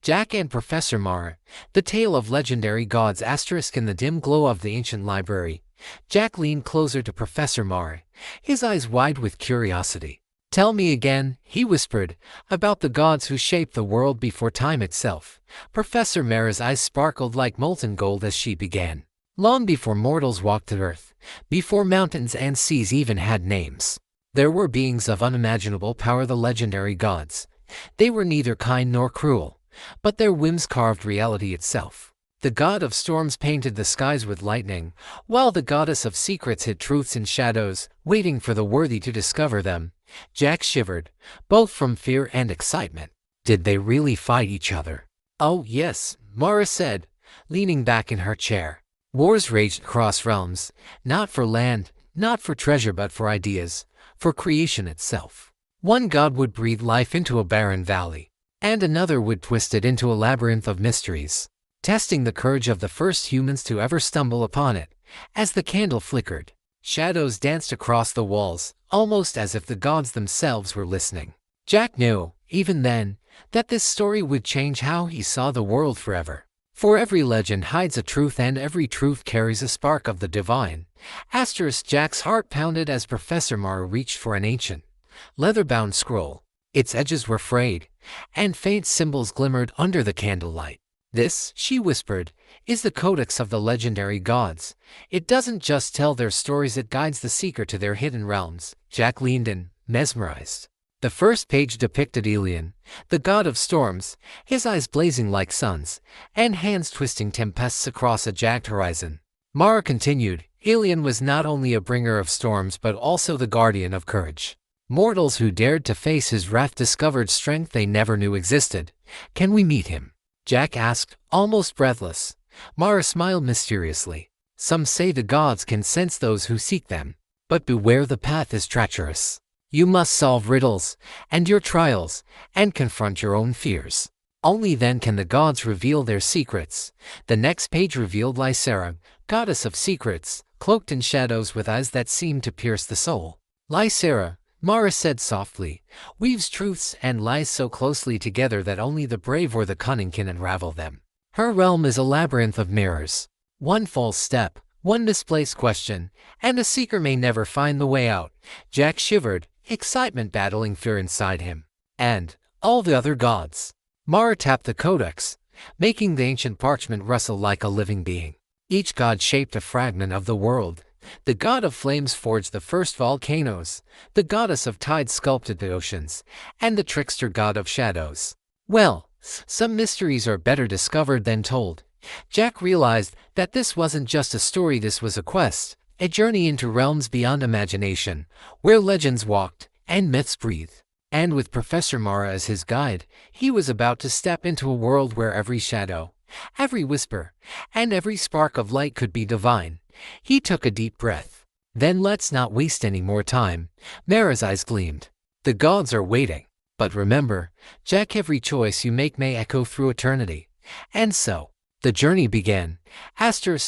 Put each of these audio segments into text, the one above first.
Jack and Professor Mara, the tale of legendary gods in the dim glow of the ancient library. Jack leaned closer to Professor Mara, his eyes wide with curiosity. "Tell me again," he whispered, "about the gods who shaped the world before time itself." Professor Mara's eyes sparkled like molten gold as she began. Long before mortals walked the earth, before mountains and seas even had names, there were beings of unimaginable power, the legendary gods. They were neither kind nor cruel, but their whims carved reality itself. The god of storms painted the skies with lightning, while the goddess of secrets hid truths in shadows, waiting for the worthy to discover them. Jack shivered, both from fear and excitement. Did they really fight each other? "Oh, yes," Mara said, leaning back in her chair. "Wars raged across realms, not for land, not for treasure, but for ideas, for creation itself. One god would breathe life into a barren valley, and another would twist it into a labyrinth of mysteries, testing the courage of the first humans to ever stumble upon it." As the candle flickered, shadows danced across the walls, almost as if the gods themselves were listening. Jack knew, even then, that this story would change how he saw the world forever. For every legend hides a truth, and every truth carries a spark of the divine. Jack's heart pounded as Professor Mara reached for an ancient, leather-bound scroll. Its edges were frayed, and faint symbols glimmered under the candlelight. "This," she whispered, "is the codex of the legendary gods. It doesn't just tell their stories, it guides the seeker to their hidden realms." Jack leaned in, mesmerized. The first page depicted Ilion, the god of storms, his eyes blazing like suns, and hands twisting tempests across a jagged horizon. Mara continued, "Ilion was not only a bringer of storms but also the guardian of courage. Mortals who dared to face his wrath discovered strength they never knew existed. Can we meet him?" Jack asked, almost breathless. Mara smiled mysteriously. "Some say the gods can sense those who seek them, but beware, the path is treacherous. You must solve riddles, and your trials, and confront your own fears. Only then can the gods reveal their secrets." The next page revealed Lysera, goddess of secrets, cloaked in shadows with eyes that seemed to pierce the soul. "Lysera," Mara said softly, "weaves truths and lies so closely together that only the brave or the cunning can unravel them. Her realm is a labyrinth of mirrors. One false step, one misplaced question, and a seeker may never find the way out." Jack shivered, excitement battling fear inside him. "And all the other gods?" Mara tapped the codex, making the ancient parchment rustle like a living being. "Each god shaped a fragment of the world. The god of flames forged the first volcanoes, the goddess of tides sculpted the oceans, and the trickster god of shadows. Well, some mysteries are better discovered than told." Jack realized that this wasn't just a story, this was a quest, a journey into realms beyond imagination, where legends walked and myths breathed. And with Professor Mara as his guide, he was about to step into a world where every shadow, every whisper, and every spark of light could be divine. He took a deep breath. "Then let's not waste any more time." Mara's eyes gleamed. "The gods are waiting. But remember, Jack, every choice you make may echo through eternity." And so, the journey began.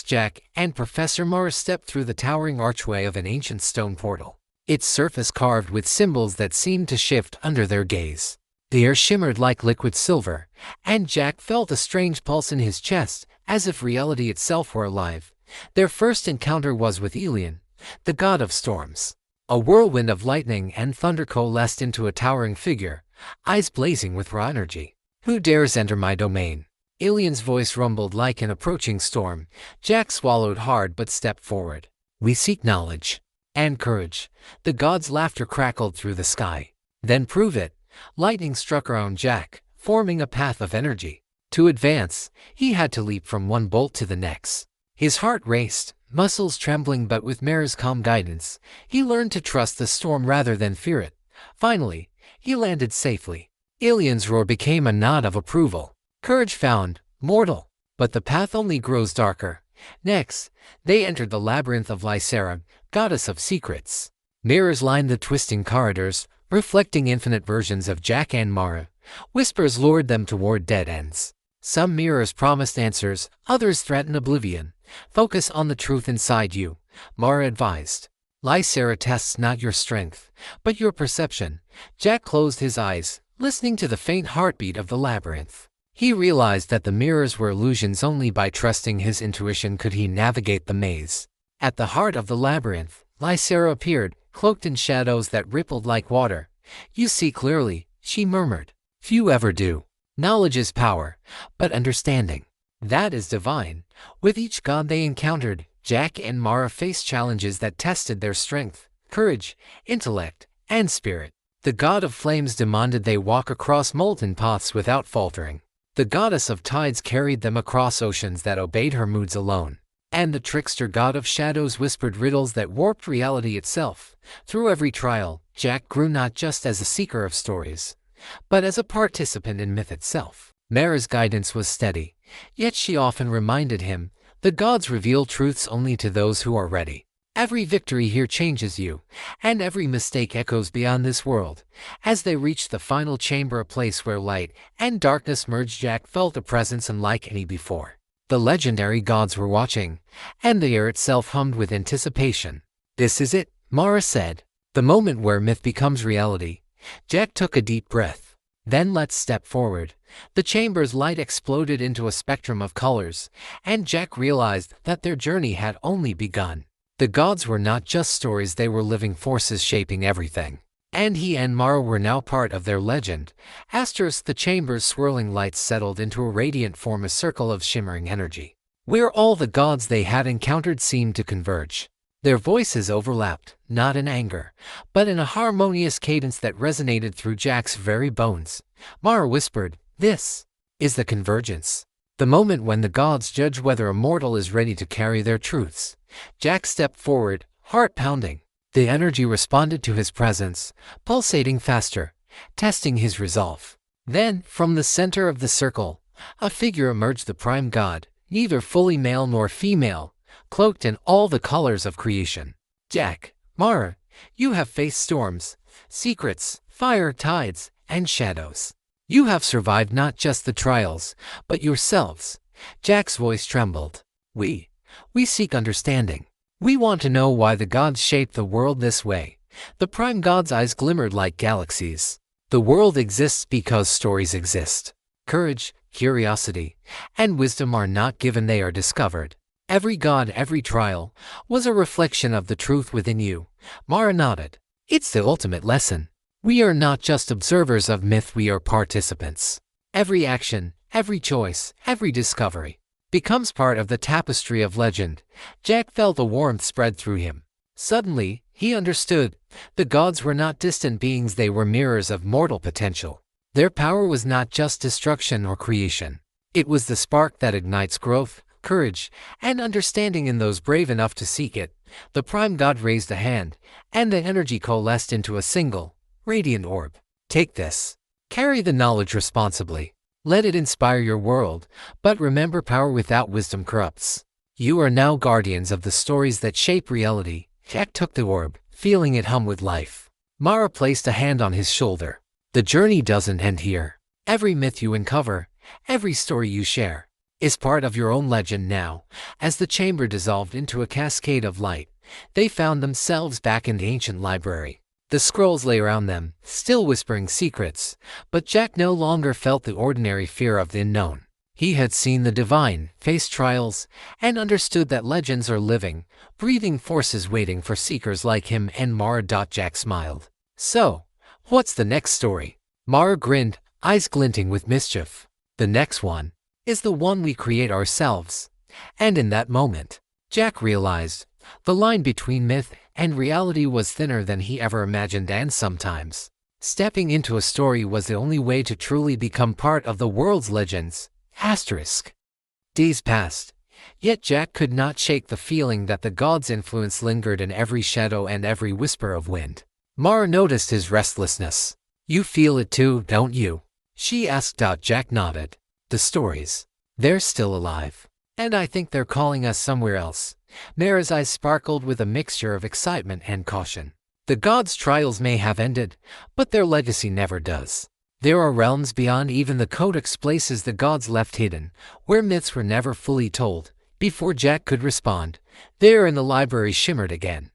Jack and Professor Mara stepped through the towering archway of an ancient stone portal, its surface carved with symbols that seemed to shift under their gaze. The air shimmered like liquid silver, and Jack felt a strange pulse in his chest, as if reality itself were alive. Their first encounter was with Ilion, the god of storms. A whirlwind of lightning and thunder coalesced into a towering figure, eyes blazing with raw energy. "Who dares enter my domain?" Ilion's voice rumbled like an approaching storm. Jack swallowed hard but stepped forward. "We seek knowledge and courage." The god's laughter crackled through the sky. "Then prove it." Lightning struck around Jack, forming a path of energy. To advance, he had to leap from one bolt to the next. His heart raced, muscles trembling, but with Mara's calm guidance, he learned to trust the storm rather than fear it. Finally, he landed safely. Ilion's roar became a nod of approval. "Courage found, mortal." But the path only grows darker. Next, they entered the labyrinth of Lysera, goddess of secrets. Mirrors lined the twisting corridors, reflecting infinite versions of Jack and Mara. Whispers lured them toward dead ends. Some mirrors promised answers, others threatened oblivion. "Focus on the truth inside you," Mara advised. "Lysera tests not your strength, but your perception." Jack closed his eyes, listening to the faint heartbeat of the labyrinth. He realized that the mirrors were illusions. Only by trusting his intuition could he navigate the maze. At the heart of the labyrinth, Lysera appeared, cloaked in shadows that rippled like water. "You see clearly," she murmured. "Few ever do. Knowledge is power, but understanding, that is divine." With each god they encountered, Jack and Mara faced challenges that tested their strength, courage, intellect, and spirit. The god of flames demanded they walk across molten paths without faltering. The goddess of tides carried them across oceans that obeyed her moods alone. And the trickster god of shadows whispered riddles that warped reality itself. Through every trial, Jack grew not just as a seeker of stories, but as a participant in myth itself. Mara's guidance was steady, yet she often reminded him, the gods reveal truths only to those who are ready. Every victory here changes you, and every mistake echoes beyond this world. As they reached the final chamber, a place where light and darkness merged, Jack felt a presence unlike any before. The legendary gods were watching, and the air itself hummed with anticipation. "This is it," Mara said. "The moment where myth becomes reality." Jack took a deep breath. "Then let's step forward." The chamber's light exploded into a spectrum of colors, and Jack realized that their journey had only begun. The gods were not just stories, they were living forces shaping everything. And he and Mara were now part of their legend. The chamber's swirling lights settled into a radiant form, a circle of shimmering energy, where all the gods they had encountered seemed to converge. Their voices overlapped, not in anger, but in a harmonious cadence that resonated through Jack's very bones. Mara whispered, "This is the convergence. The moment when the gods judge whether a mortal is ready to carry their truths." Jack stepped forward, heart pounding. The energy responded to his presence, pulsating faster, testing his resolve. Then, from the center of the circle, a figure emerged, the prime god, neither fully male nor female, cloaked in all the colors of creation. "Jack, Mara, you have faced storms, secrets, fire, tides, and shadows. You have survived not just the trials, but yourselves." Jack's voice trembled. We seek understanding. We want to know why the gods shaped the world this way." The prime god's eyes glimmered like galaxies. "The world exists because stories exist. Courage, curiosity, and wisdom are not given, they are discovered. Every god, every trial, was a reflection of the truth within you." Mara nodded. "It's the ultimate lesson. We are not just observers of myth, we are participants. Every action, every choice, every discovery becomes part of the tapestry of legend." Jack felt a warmth spread through him. Suddenly, he understood. The gods were not distant beings, they were mirrors of mortal potential. Their power was not just destruction or creation. It was the spark that ignites growth, courage, and understanding in those brave enough to seek it. The prime god raised a hand, and the energy coalesced into a single, radiant orb. "Take this. Carry the knowledge responsibly. Let it inspire your world, but remember, power without wisdom corrupts. You are now guardians of the stories that shape reality." Jack took the orb, feeling it hum with life. Mara placed a hand on his shoulder. "The journey doesn't end here. Every myth you uncover, every story you share, is part of your own legend now." As the chamber dissolved into a cascade of light, they found themselves back in the ancient library. The scrolls lay around them, still whispering secrets, but Jack no longer felt the ordinary fear of the unknown. He had seen the divine, faced trials, and understood that legends are living, breathing forces waiting for seekers like him and Mara. Jack smiled. "So, what's the next story?" Mara grinned, eyes glinting with mischief. "The next one is the one we create ourselves." And in that moment, Jack realized the line between myth and reality was thinner than he ever imagined, and sometimes stepping into a story was the only way to truly become part of the world's legends. Days passed, yet Jack could not shake the feeling that the god's influence lingered in every shadow and every whisper of wind. Mara noticed his restlessness. "You feel it too, don't you?" she asked. Jack nodded. "The stories, they're still alive, and I think they're calling us somewhere else." Mara's eyes sparkled with a mixture of excitement and caution. "The gods' trials may have ended, but their legacy never does. There are realms beyond even the codex, places the gods left hidden, where myths were never fully told." Before Jack could respond, there in the library shimmered again,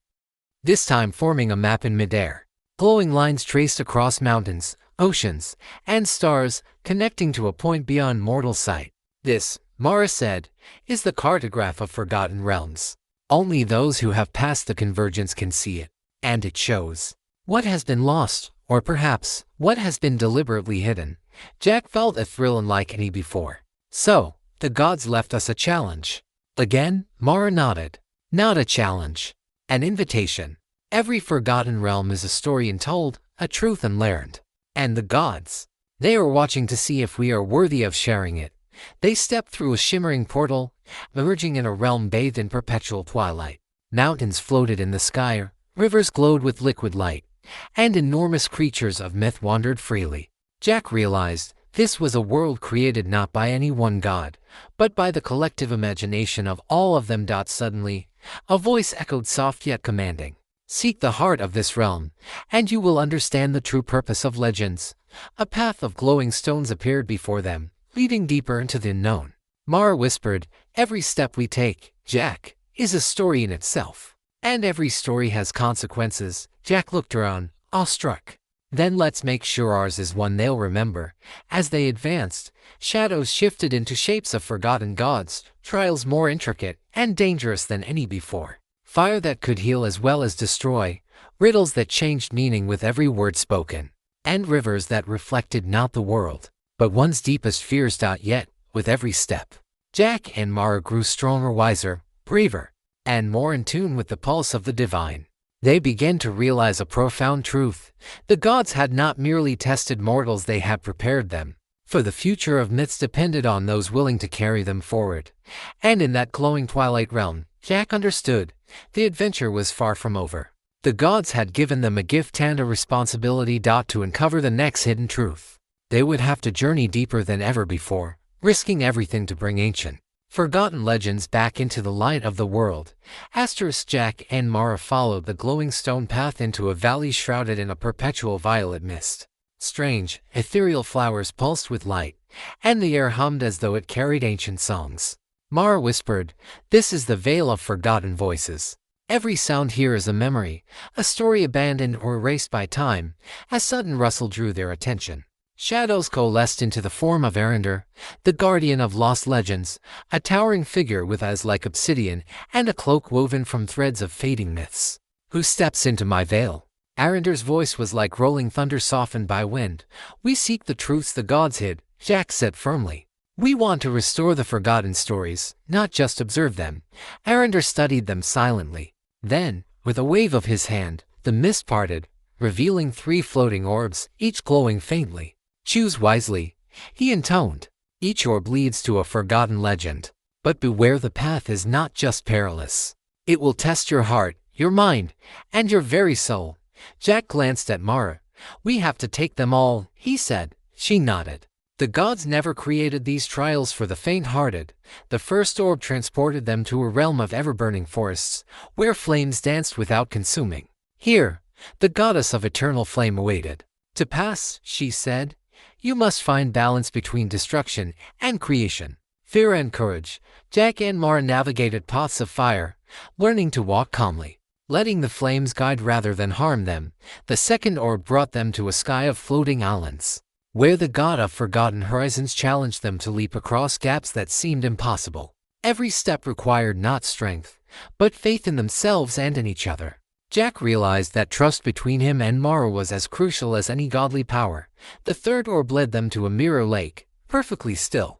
this time forming a map in midair. glowing lines traced across mountains, oceans, and stars, connecting to a point beyond mortal sight. This, Mara said, is the cartograph of forgotten realms. Only those who have passed the convergence can see it, and it shows what has been lost, or perhaps what has been deliberately hidden. Jack felt a thrill unlike any before. So, the gods left us a challenge. Again, Mara nodded. Not a challenge. An invitation. Every forgotten realm is a story untold, a truth unlearned. And the gods, they are watching to see if we are worthy of sharing it. They stepped through a shimmering portal, emerging in a realm bathed in perpetual twilight. Mountains floated in the sky, rivers glowed with liquid light, and enormous creatures of myth wandered freely. Jack realized this was a world created not by any one god, but by the collective imagination of all of them. Suddenly, a voice echoed soft yet commanding. Seek the heart of this realm, and you will understand the true purpose of legends. A path of glowing stones appeared before them, leading deeper into the unknown. Mara whispered, every step we take, Jack, is a story in itself. And every story has consequences. Jack looked around, awestruck. Then let's make sure ours is one they'll remember. As they advanced, shadows shifted into shapes of forgotten gods, trials more intricate and dangerous than any before. Fire that could heal as well as destroy, riddles that changed meaning with every word spoken, and rivers that reflected not the world, but one's deepest fears. Yet, with every step, Jack and Mara grew stronger, wiser, braver, and more in tune with the pulse of the divine. They began to realize a profound truth. The gods had not merely tested mortals, they had prepared them. For the future of myths depended on those willing to carry them forward. And in that glowing twilight realm, Jack understood, the adventure was far from over. The gods had given them a gift and a responsibility to uncover the next hidden truth. They would have to journey deeper than ever before, risking everything to bring ancient, forgotten legends back into the light of the world. Jack and Mara followed the glowing stone path into a valley shrouded in a perpetual violet mist. Strange, ethereal flowers pulsed with light, and the air hummed as though it carried ancient songs. Mara whispered, this is the Vale of Forgotten Voices. Every sound here is a memory, a story abandoned or erased by time. A sudden rustle drew their attention. Shadows coalesced into the form of Arender, the guardian of lost legends, a towering figure with eyes like obsidian and a cloak woven from threads of fading myths. Who steps into my vale? Arender's voice was like rolling thunder softened by wind. We seek the truths the gods hid, Jack said firmly. We want to restore the forgotten stories, not just observe them. Arender studied them silently. Then, with a wave of his hand, the mist parted, revealing 3 floating orbs, each glowing faintly. Choose wisely, he intoned. Each orb leads to a forgotten legend. But beware, the path is not just perilous. It will test your heart, your mind, and your very soul. Jack glanced at Mara. We have to take them all, he said. She nodded. The gods never created these trials for the faint-hearted. The first orb transported them to a realm of ever-burning forests, where flames danced without consuming. Here, the goddess of eternal flame awaited. To pass, she said, you must find balance between destruction and creation. Fear and courage. Jack and Mara navigated paths of fire, learning to walk calmly, letting the flames guide rather than harm them. The second orb brought them to a sky of floating islands, where the god of forgotten horizons challenged them to leap across gaps that seemed impossible. Every step required not strength, but faith in themselves and in each other. Jack realized that trust between him and Mara was as crucial as any godly power. The third orb led them to a mirror lake, perfectly still,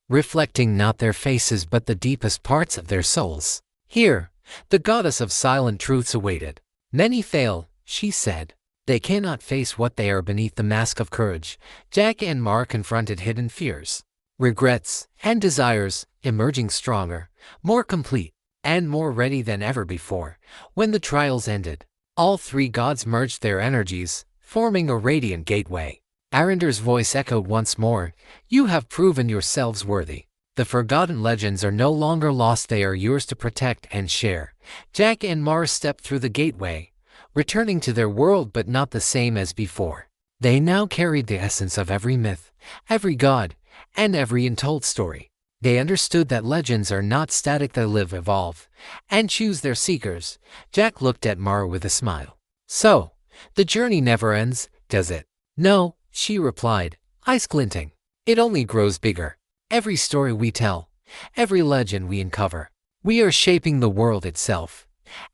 reflecting not their faces but the deepest parts of their souls. Here, the goddess of silent truths awaited. Many fail, she said. They cannot face what they are beneath the mask of courage. Jack and Mara confronted hidden fears, regrets, and desires, emerging stronger, more complete, and more ready than ever before. When the trials ended, all 3 gods merged their energies, forming a radiant gateway. Arender's voice echoed once more, you have proven yourselves worthy. The forgotten legends are no longer lost, they are yours to protect and share. Jack and Mara stepped through the gateway, returning to their world but not the same as before. They now carried the essence of every myth, every god, and every untold story. They understood that legends are not static, they live, evolve, and choose their seekers. Jack looked at Mara with a smile. So, The journey never ends, does it? No, she replied, eyes glinting. It only grows bigger. Every story we tell, every legend we uncover, we are shaping the world itself.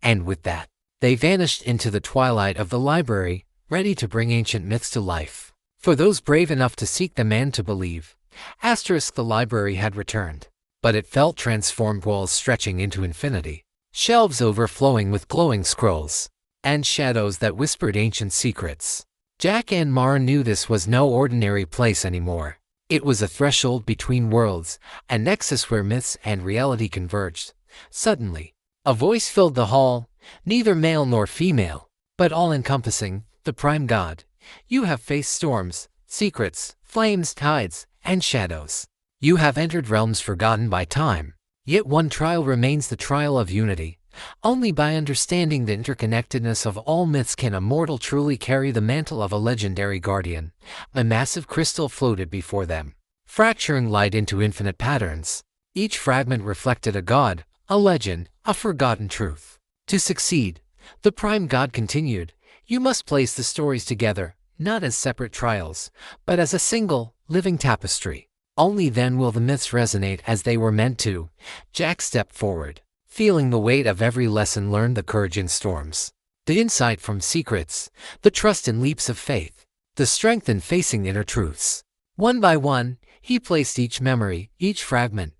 And with that, they vanished into the twilight of the library, ready to bring ancient myths to life. For those brave enough to seek them and to believe, the library had returned. But it felt transformed, walls stretching into infinity, shelves overflowing with glowing scrolls, and shadows that whispered ancient secrets. Jack and Mara knew this was no ordinary place anymore. It was a threshold between worlds, a nexus where myths and reality converged. Suddenly, a voice filled the hall, neither male nor female, but all-encompassing, the prime god. You have faced storms, secrets, flames, tides, and shadows. You have entered realms forgotten by time. Yet one trial remains, the trial of unity. Only by understanding the interconnectedness of all myths can a mortal truly carry the mantle of a legendary guardian. A massive crystal floated before them, fracturing light into infinite patterns. Each fragment reflected a god, a legend, a forgotten truth. To succeed, the prime god continued, you must place the stories together, not as separate trials, but as a single, living tapestry. Only then will the myths resonate as they were meant to. Jack stepped forward, feeling the weight of every lesson learned, the courage in storms, the insight from secrets, the trust in leaps of faith, the strength in facing inner truths. One by one, he placed each memory, each fragment,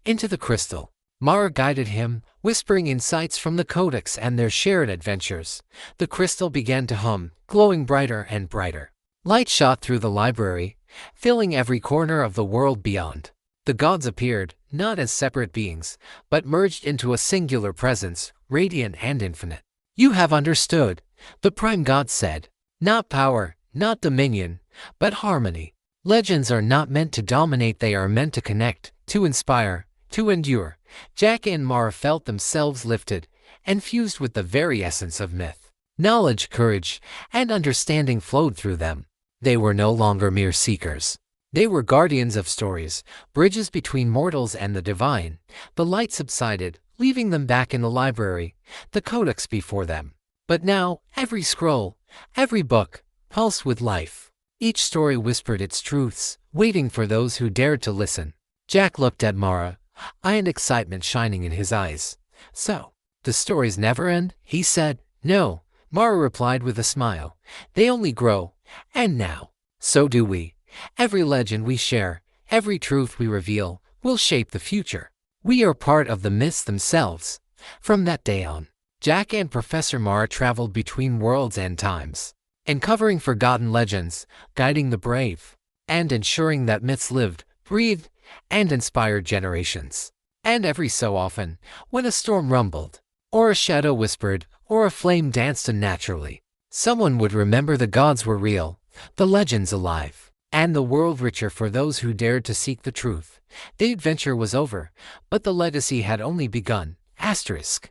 into the crystal. Mara guided him, whispering insights from the codex and their shared adventures. The crystal began to hum, glowing brighter and brighter. Light shot through the library, filling every corner of the world beyond. The gods appeared, not as separate beings, but merged into a singular presence, radiant and infinite. You have understood, the prime god said. Not power, not dominion, but harmony. Legends are not meant to dominate, they are meant to connect, to inspire, to endure. Jack and Mara felt themselves lifted and fused with the very essence of myth. Knowledge, courage, and understanding flowed through them. They were no longer mere seekers. They were guardians of stories, bridges between mortals and the divine. The light subsided, leaving them back in the library, the codex before them. But now, every scroll, every book, pulsed with life. Each story whispered its truths, waiting for those who dared to listen. Jack looked at Mara, eye and excitement shining in his eyes. So, the stories never end? He said. No, Mara replied with a smile. They only grow. And now, so do we. Every legend we share, every truth we reveal, will shape the future. We are part of the myths themselves. From that day on, Jack and Professor Mara traveled between worlds and times, uncovering forgotten legends, guiding the brave, and ensuring that myths lived, breathed, and inspired generations. And every so often, when a storm rumbled, or a shadow whispered, or a flame danced unnaturally, someone would remember the gods were real, the legends alive, and the world richer for those who dared to seek the truth. The adventure was over, but the legacy had only begun. Asterisk.